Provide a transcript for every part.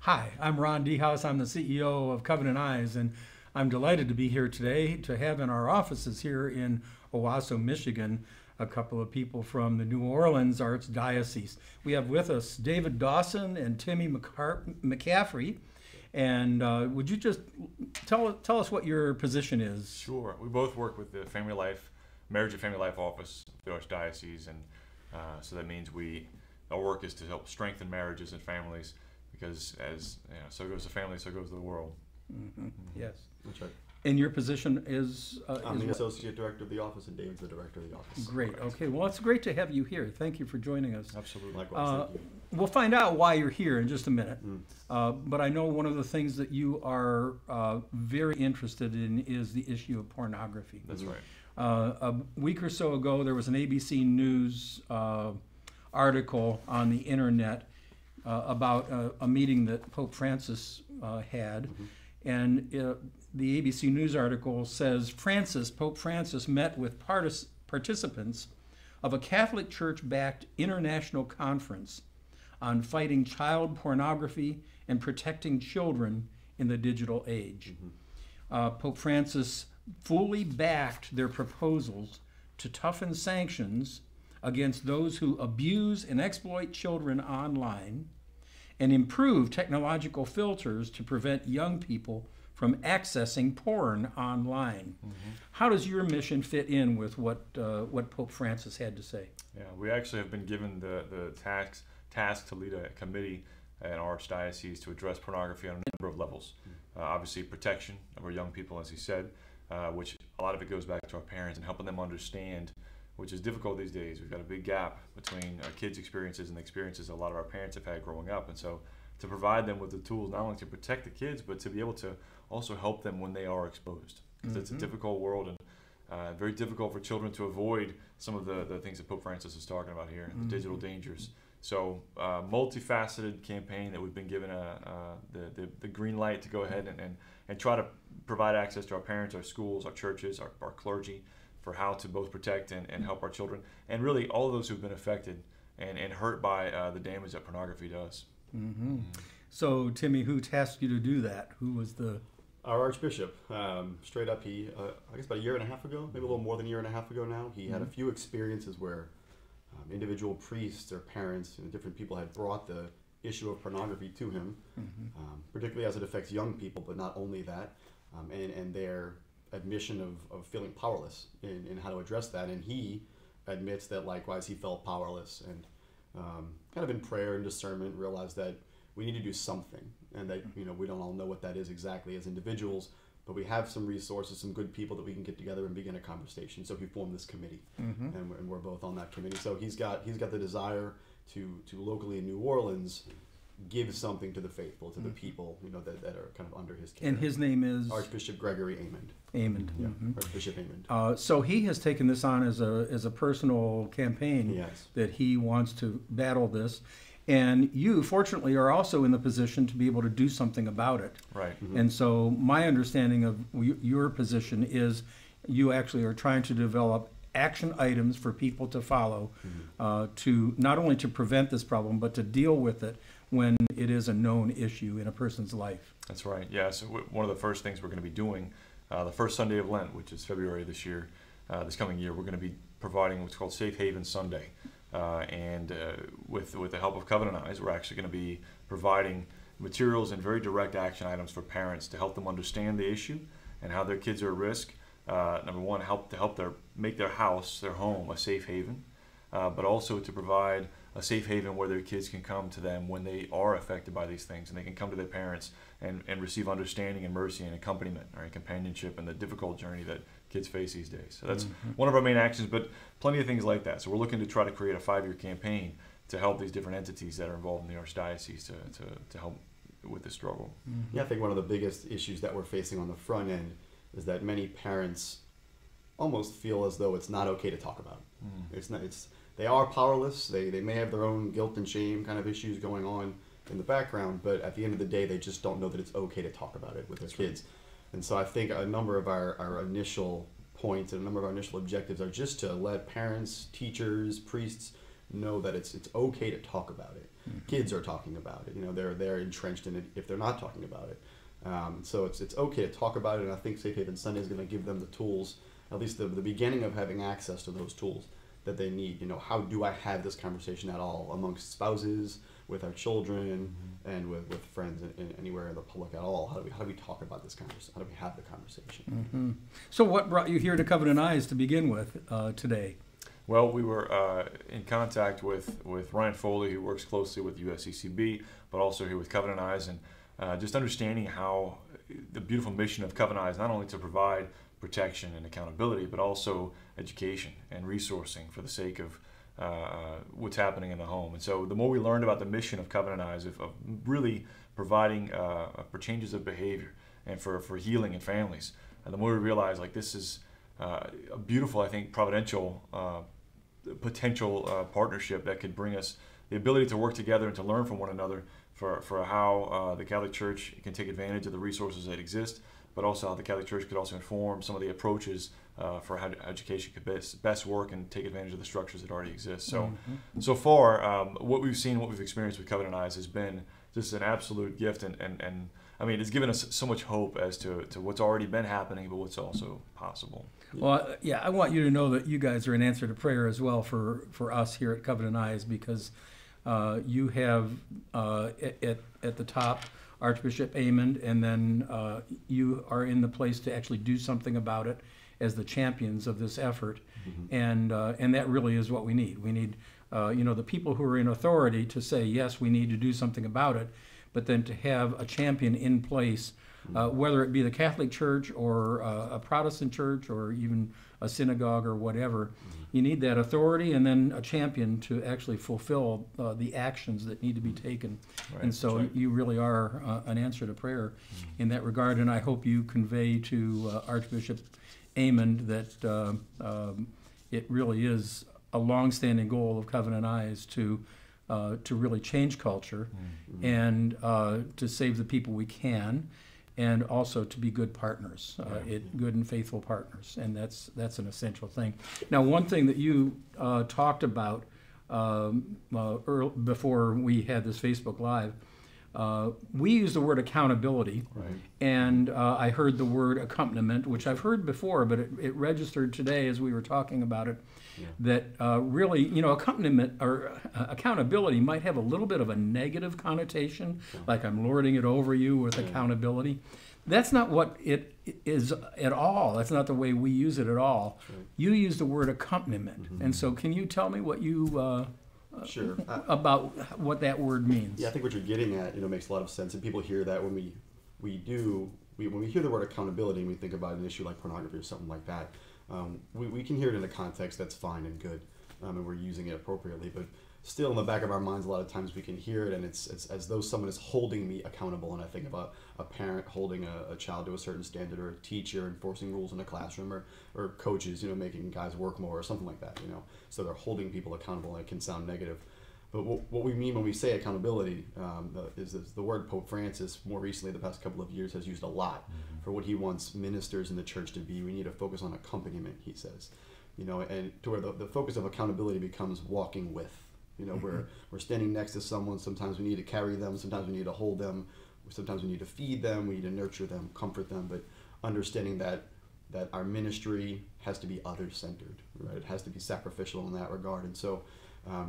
Hi, I'm Ron Dehouse. I'm the CEO of Covenant Eyes, and I'm delighted to be here today to have in our offices here in Owasso, Michigan, a couple of people from the New Orleans Archdiocese. We have with us David Dawson and Timmy McCaffrey. And would you just tell us what your position is? Sure. We both work with the Family Life, Marriage and Family Life Office of the Archdiocese, and so that means our work is to help strengthen marriages and families, because as you know, so goes the family, so goes the world. Mm-hmm. Yes. That's right. And your position is? I'm the Associate Director of the office, and David's the Director of the office. Great. Correct. Okay. Well, it's great to have you here. Thank you for joining us. Absolutely. Likewise, thank you. We'll find out why you're here in just a minute. But I know one of the things that you are very interested in is the issue of pornography. That's right. A week or so ago, there was an ABC News article on the internet about a meeting that Pope Francis had. And the ABC News article says, Pope Francis met with participants of a Catholic Church-backed international conference on fighting child pornography and protecting children in the digital age. Pope Francis fully backed their proposals to toughen sanctions against those who abuse and exploit children online, and improve technological filters to prevent young people from accessing porn online. How does your mission fit in with what Pope Francis had to say? Yeah, we actually have been given the task to lead a committee in our archdiocese to address pornography on a number of levels. Obviously, protection of our young people, as he said, which a lot of it goes back to our parents and helping them understand, which is difficult these days. We've got a big gap between our kids' experiences and the experiences a lot of our parents have had growing up. And so to provide them with the tools not only to protect the kids, but to be able to also help them when they are exposed. Because it's a difficult world, and very difficult for children to avoid some of the things that Pope Francis is talking about here, the digital dangers. So multifaceted campaign that we've been given the green light to go ahead and try to provide access to our parents, our schools, our churches, our clergy, for how to both protect and help our children, and really all of those who've been affected and hurt by the damage that pornography does. So, Timmy, who tasked you to do that? Who was the... Our Archbishop, straight up, he, I guess about a year and a half ago, maybe a little more than a year and a half ago now, he had a few experiences where individual priests or parents and different people had brought the issue of pornography to him, particularly as it affects young people, but not only that, and their admission of feeling powerless in how to address that. And he admits that likewise he felt powerless, and kind of in prayer and discernment realized that we need to do something, and that we don't all know what that is exactly as individuals, but we have some resources, some good people that we can get together and begin a conversation. So he formed this committee, and we're both on that committee. So he's got the desire to locally in New Orleans give something to the faithful, to the people that are kind of under his care. And his name is? Archbishop Gregory Aymond. Aymond. Yeah, Archbishop Aymond. So he has taken this on as a personal campaign. Yes. That he wants to battle this. And you, fortunately, are also in the position to be able to do something about it. Right. And so my understanding of your position is you actually are trying to develop action items for people to follow, to not only to prevent this problem, but to deal with it when it is a known issue in a person's life. That's right. Yeah. So one of the first things we're going to be doing, the first Sunday of Lent, which is February this year, this coming year, we're going to be providing what's called Safe Haven Sunday. And with the help of Covenant Eyes, we're actually going to be providing materials and very direct action items for parents to help them understand the issue and how their kids are at risk. Number one, make their house, their home, a safe haven, but also to provide a safe haven where their kids can come to them when they are affected by these things, and they can come to their parents and receive understanding and mercy and accompaniment, or companionship in the difficult journey that kids face these days. So that's one of our main actions, but plenty of things like that. So we're looking to try to create a 5-year campaign to help these different entities that are involved in the Archdiocese to help with this struggle. Yeah, I think one of the biggest issues that we're facing on the front end is that many parents almost feel as though it's not okay to talk about. They are powerless. They may have their own guilt and shame kind of issues going on in the background, but at the end of the day, they just don't know that it's okay to talk about it with their kids. And so I think a number of our initial points and a number of our initial objectives are just to let parents, teachers, priests know that it's okay to talk about it. kids are talking about it. They're entrenched in it if they're not talking about it. So it's okay to talk about it, and I think Safe Haven Sunday is going to give them the tools, at least the beginning of having access to those tools that they need. How do I have this conversation at all amongst spouses, with our children, and with friends, and anywhere in the public at all? How do we talk about this conversation? How do we have the conversation? So what brought you here to Covenant Eyes to begin with today? Well, we were in contact with Ryan Foley, who works closely with USCCB, but also here with Covenant Eyes, and just understanding how the beautiful mission of Covenant Eyes, not only to provide protection and accountability, but also education and resourcing for the sake of what's happening in the home. And so the more we learned about the mission of Covenant Eyes, of really providing for changes of behavior and for healing in families, and the more we realized, like, this is a beautiful, I think, providential potential partnership that could bring us the ability to work together and to learn from one another for how the Catholic Church can take advantage of the resources that exist, but also how the Catholic Church could also inform some of the approaches for how education could best work and take advantage of the structures that already exist. So, so far, what we've seen, what we've experienced with Covenant Eyes has been just an absolute gift, and I mean, it's given us so much hope as to what's already been happening, but what's also possible. Well, yeah, I want you to know that you guys are an answer to prayer as well for us here at Covenant Eyes, because you have at the top Archbishop Aymond, and then you are in the place to actually do something about it as the champions of this effort, and that really is what we need. We need the people who are in authority to say, yes, we need to do something about it, but then to have a champion in place, whether it be the Catholic Church or a Protestant church or even a synagogue or whatever. You need that authority and then a champion to actually fulfill the actions that need to be taken. Right. And so you really are an answer to prayer in that regard, and I hope you convey to Archbishop Aymond that it really is a long-standing goal of Covenant Eyes to really change culture and to save the people we can, and also to be good partners, good and faithful partners, and that's an essential thing. Now, one thing that you talked about before we had this Facebook Live, we use the word accountability, and I heard the word accompaniment, which I've heard before, but it registered today as we were talking about it, that really, accompaniment or accountability might have a little bit of a negative connotation, like I'm lording it over you with accountability. That's not what it is at all. That's not the way we use it at all. You use the word accompaniment, and so can you tell me what you Sure. about what that word means? Yeah, I think what you're getting at, makes a lot of sense, and people hear that when we hear the word accountability and we think about an issue like pornography or something like that. We can hear it in a context that's fine and good, and we're using it appropriately. But still, in the back of our minds, a lot of times we can hear it, and it's as though someone is holding me accountable. And I think about a parent holding a child to a certain standard, or a teacher enforcing rules in a classroom, or coaches, making guys work more, or something like that. So they're holding people accountable, and it can sound negative. But what we mean when we say accountability is the word Pope Francis, more recently, the past couple of years, has used a lot for what he wants ministers in the church to be. We need to focus on accompaniment, he says. And to where the focus of accountability becomes walking with. We're standing next to someone. Sometimes we need to carry them. Sometimes we need to hold them. Sometimes we need to feed them. We need to nurture them, comfort them. But understanding that our ministry has to be other-centered, right? It has to be sacrificial in that regard. And so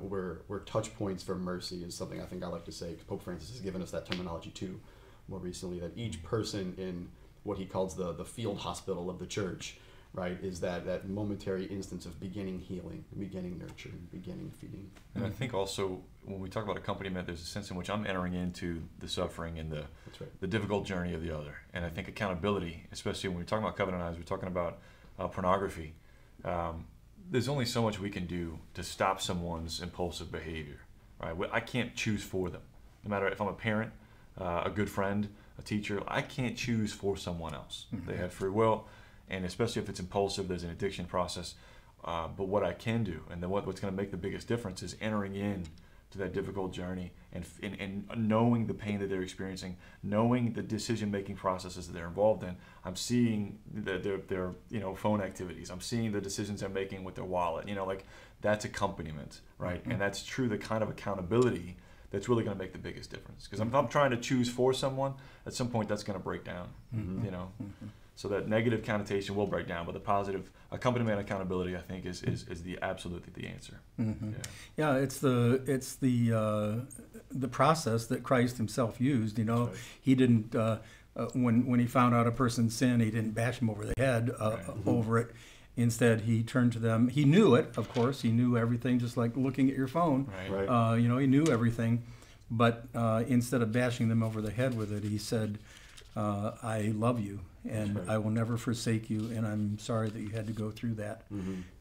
we're touch points for mercy is something I think I like to say. Pope Francis has given us that terminology too, more recently, that each person in what he calls the field hospital of the church, right, is that momentary instance of beginning healing, beginning nurturing, beginning feeding. And I think also when we talk about accompaniment, there's a sense in which I'm entering into the suffering and the difficult journey of the other. And I think accountability, especially when we're talking about Covenant Eyes, we're talking about pornography. There's only so much we can do to stop someone's impulsive behavior, right? I can't choose for them. No matter if I'm a parent, a good friend, a teacher, I can't choose for someone else. They have free will. And especially if it's impulsive, there's an addiction process. But what I can do, and then what's going to make the biggest difference, is entering in to that difficult journey and knowing the pain that they're experiencing, knowing the decision-making processes that they're involved in. I'm seeing their phone activities. I'm seeing the decisions they're making with their wallet. That's accompaniment, right? And that's true, the kind of accountability that's really going to make the biggest difference. Because if I'm trying to choose for someone, at some point that's going to break down, you know. So that negative connotation will break down, but the positive accompaniment accountability, I think, is absolutely the answer. Yeah, it's the process that Christ himself used. You know, he didn't when he found out a person's sin, he didn't bash him over the head over it. Instead, he turned to them. He knew it, of course. He knew everything, just like looking at your phone. Right. You know, he knew everything. But instead of bashing them over the head with it, he said, I love you, and I will never forsake you, and I'm sorry that you had to go through that.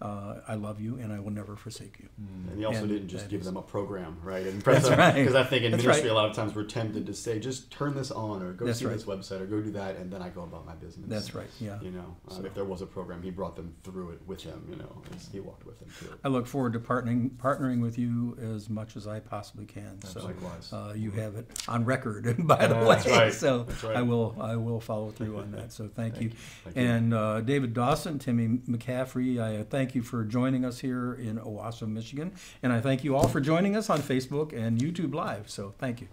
I love you, and I will never forsake you. And he also didn't just give them a program, right? That's right. Because I think in That's ministry, right. a lot of times we're tempted to say, just turn this on, or go That's see right. this website, or go do that, and then I go about my business. That's right, yeah. You know, if there was a program, he brought them through it with him, you know, as he walked with them through it. I look forward to partnering with you as much as I possibly can. So Likewise. you have it on record, by the way. That's right. So That's right. I will follow through on that. So thank you. Thank you. And David Dawson, Timmy McCaffrey, I thank you for joining us here in Owasso, Michigan. And I thank you all for joining us on Facebook and YouTube Live. So thank you.